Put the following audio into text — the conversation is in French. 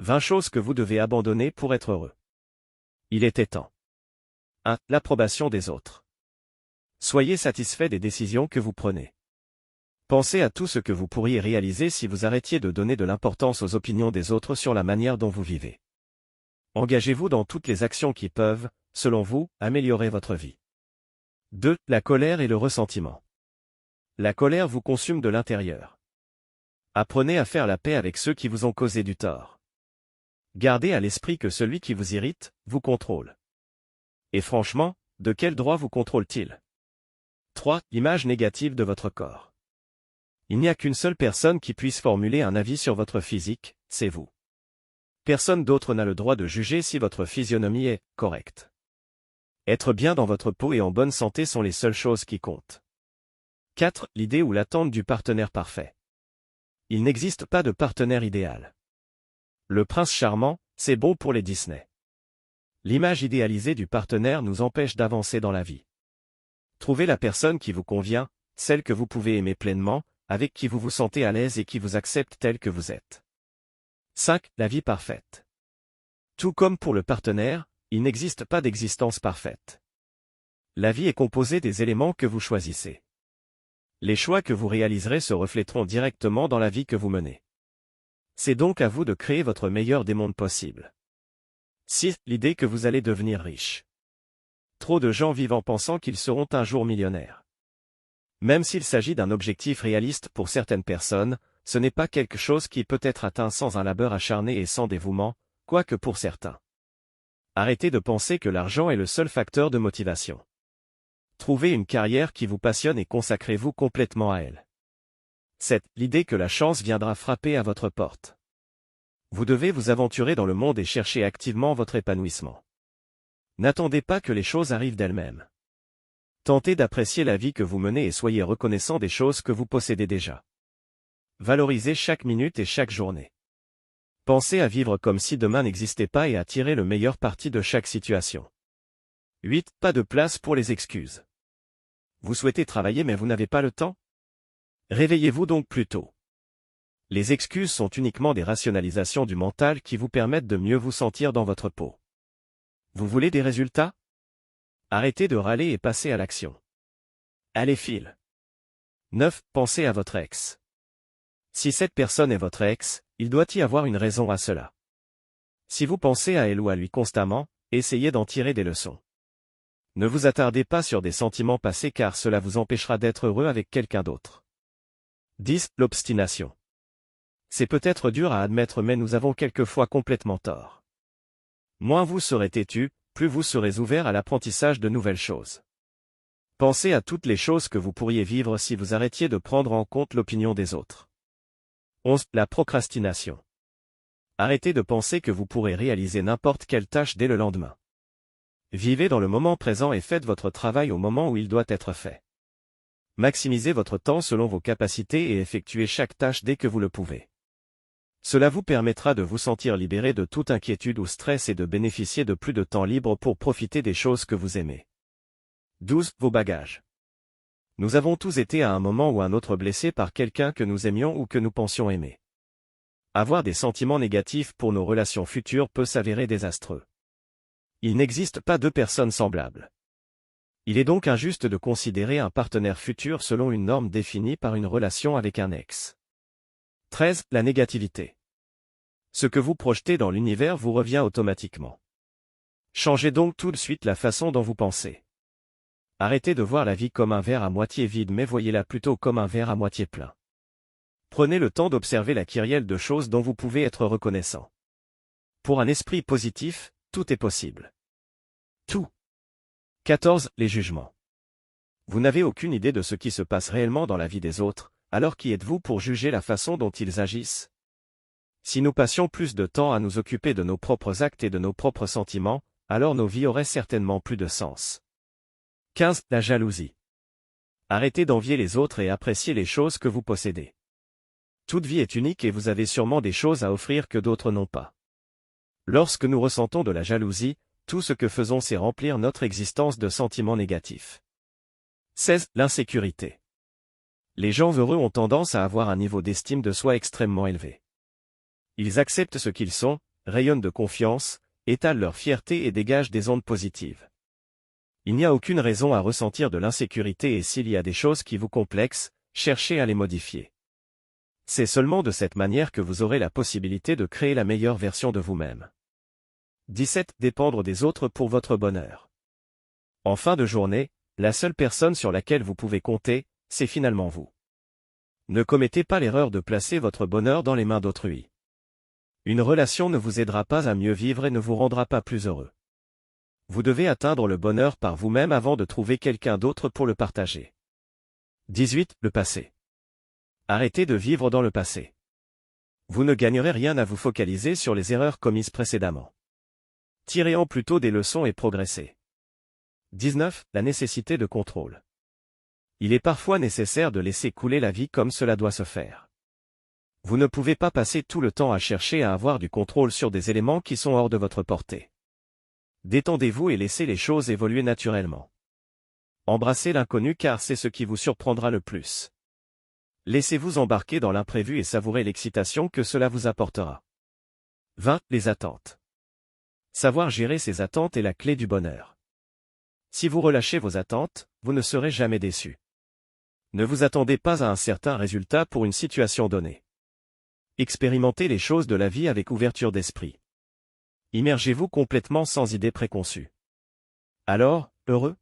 20 choses que vous devez abandonner pour être heureux. Il était temps. 1. L'approbation des autres. Soyez satisfait des décisions que vous prenez. Pensez à tout ce que vous pourriez réaliser si vous arrêtiez de donner de l'importance aux opinions des autres sur la manière dont vous vivez. Engagez-vous dans toutes les actions qui peuvent, selon vous, améliorer votre vie. 2. La colère et le ressentiment. La colère vous consume de l'intérieur. Apprenez à faire la paix avec ceux qui vous ont causé du tort. Gardez à l'esprit que celui qui vous irrite, vous contrôle. Et franchement, de quel droit vous contrôle-t-il? 3. L'image négative de votre corps. Il n'y a qu'une seule personne qui puisse formuler un avis sur votre physique, c'est vous. Personne d'autre n'a le droit de juger si votre physionomie est correcte. Être bien dans votre peau et en bonne santé sont les seules choses qui comptent. 4. L'idée ou l'attente du partenaire parfait. Il n'existe pas de partenaire idéal. Le prince charmant, c'est bon pour les Disney. L'image idéalisée du partenaire nous empêche d'avancer dans la vie. Trouvez la personne qui vous convient, celle que vous pouvez aimer pleinement, avec qui vous vous sentez à l'aise et qui vous accepte tel que vous êtes. 5. La vie parfaite. Tout comme pour le partenaire, il n'existe pas d'existence parfaite. La vie est composée des éléments que vous choisissez. Les choix que vous réaliserez se refléteront directement dans la vie que vous menez. C'est donc à vous de créer votre meilleur des mondes possibles. 6. L'idée que vous allez devenir riche. Trop de gens vivent en pensant qu'ils seront un jour millionnaires. Même s'il s'agit d'un objectif réaliste pour certaines personnes, ce n'est pas quelque chose qui peut être atteint sans un labeur acharné et sans dévouement, quoique pour certains. Arrêtez de penser que l'argent est le seul facteur de motivation. Trouvez une carrière qui vous passionne et consacrez-vous complètement à elle. 7. L'idée que la chance viendra frapper à votre porte. Vous devez vous aventurer dans le monde et chercher activement votre épanouissement. N'attendez pas que les choses arrivent d'elles-mêmes. Tentez d'apprécier la vie que vous menez et soyez reconnaissant des choses que vous possédez déjà. Valorisez chaque minute et chaque journée. Pensez à vivre comme si demain n'existait pas et à tirer le meilleur parti de chaque situation. 8. Pas de place pour les excuses. Vous souhaitez travailler mais vous n'avez pas le temps? Réveillez-vous donc plus tôt. Les excuses sont uniquement des rationalisations du mental qui vous permettent de mieux vous sentir dans votre peau. Vous voulez des résultats? Arrêtez de râler et passez à l'action. Allez file. 9. Pensez à votre ex. Si cette personne est votre ex, il doit y avoir une raison à cela. Si vous pensez à elle ou à lui constamment, essayez d'en tirer des leçons. Ne vous attardez pas sur des sentiments passés car cela vous empêchera d'être heureux avec quelqu'un d'autre. 10. L'obstination. C'est peut-être dur à admettre mais nous avons quelquefois complètement tort. Moins vous serez têtu, plus vous serez ouvert à l'apprentissage de nouvelles choses. Pensez à toutes les choses que vous pourriez vivre si vous arrêtiez de prendre en compte l'opinion des autres. 11. La procrastination. Arrêtez de penser que vous pourrez réaliser n'importe quelle tâche dès le lendemain. Vivez dans le moment présent et faites votre travail au moment où il doit être fait. Maximisez votre temps selon vos capacités et effectuez chaque tâche dès que vous le pouvez. Cela vous permettra de vous sentir libéré de toute inquiétude ou stress et de bénéficier de plus de temps libre pour profiter des choses que vous aimez. 12. Vos bagages. Nous avons tous été à un moment ou un autre blessés par quelqu'un que nous aimions ou que nous pensions aimer. Avoir des sentiments négatifs pour nos relations futures peut s'avérer désastreux. Il n'existe pas deux personnes semblables. Il est donc injuste de considérer un partenaire futur selon une norme définie par une relation avec un ex. 13. La négativité. Ce que vous projetez dans l'univers vous revient automatiquement. Changez donc tout de suite la façon dont vous pensez. Arrêtez de voir la vie comme un verre à moitié vide mais voyez-la plutôt comme un verre à moitié plein. Prenez le temps d'observer la kyrielle de choses dont vous pouvez être reconnaissant. Pour un esprit positif, tout est possible. Tout. 14. Les jugements. Vous n'avez aucune idée de ce qui se passe réellement dans la vie des autres, alors qui êtes-vous pour juger la façon dont ils agissent? Si nous passions plus de temps à nous occuper de nos propres actes et de nos propres sentiments, alors nos vies auraient certainement plus de sens. 15. La jalousie. Arrêtez d'envier les autres et appréciez les choses que vous possédez. Toute vie est unique et vous avez sûrement des choses à offrir que d'autres n'ont pas. Lorsque nous ressentons de la jalousie, tout ce que faisons c'est remplir notre existence de sentiments négatifs. 16. L'insécurité. Les gens heureux ont tendance à avoir un niveau d'estime de soi extrêmement élevé. Ils acceptent ce qu'ils sont, rayonnent de confiance, étalent leur fierté et dégagent des ondes positives. Il n'y a aucune raison à ressentir de l'insécurité et s'il y a des choses qui vous complexent, cherchez à les modifier. C'est seulement de cette manière que vous aurez la possibilité de créer la meilleure version de vous-même. 17. Dépendre des autres pour votre bonheur. En fin de journée, la seule personne sur laquelle vous pouvez compter, c'est finalement vous. Ne commettez pas l'erreur de placer votre bonheur dans les mains d'autrui. Une relation ne vous aidera pas à mieux vivre et ne vous rendra pas plus heureux. Vous devez atteindre le bonheur par vous-même avant de trouver quelqu'un d'autre pour le partager. 18. Le passé. Arrêtez de vivre dans le passé. Vous ne gagnerez rien à vous focaliser sur les erreurs commises précédemment. Tirez-en plutôt des leçons et progressez. 19. La nécessité de contrôle. Il est parfois nécessaire de laisser couler la vie comme cela doit se faire. Vous ne pouvez pas passer tout le temps à chercher à avoir du contrôle sur des éléments qui sont hors de votre portée. Détendez-vous et laissez les choses évoluer naturellement. Embrassez l'inconnu car c'est ce qui vous surprendra le plus. Laissez-vous embarquer dans l'imprévu et savourez l'excitation que cela vous apportera. 20. Les attentes. Savoir gérer ses attentes est la clé du bonheur. Si vous relâchez vos attentes, vous ne serez jamais déçu. Ne vous attendez pas à un certain résultat pour une situation donnée. Expérimentez les choses de la vie avec ouverture d'esprit. Immergez-vous complètement sans idées préconçues. Alors, heureux ?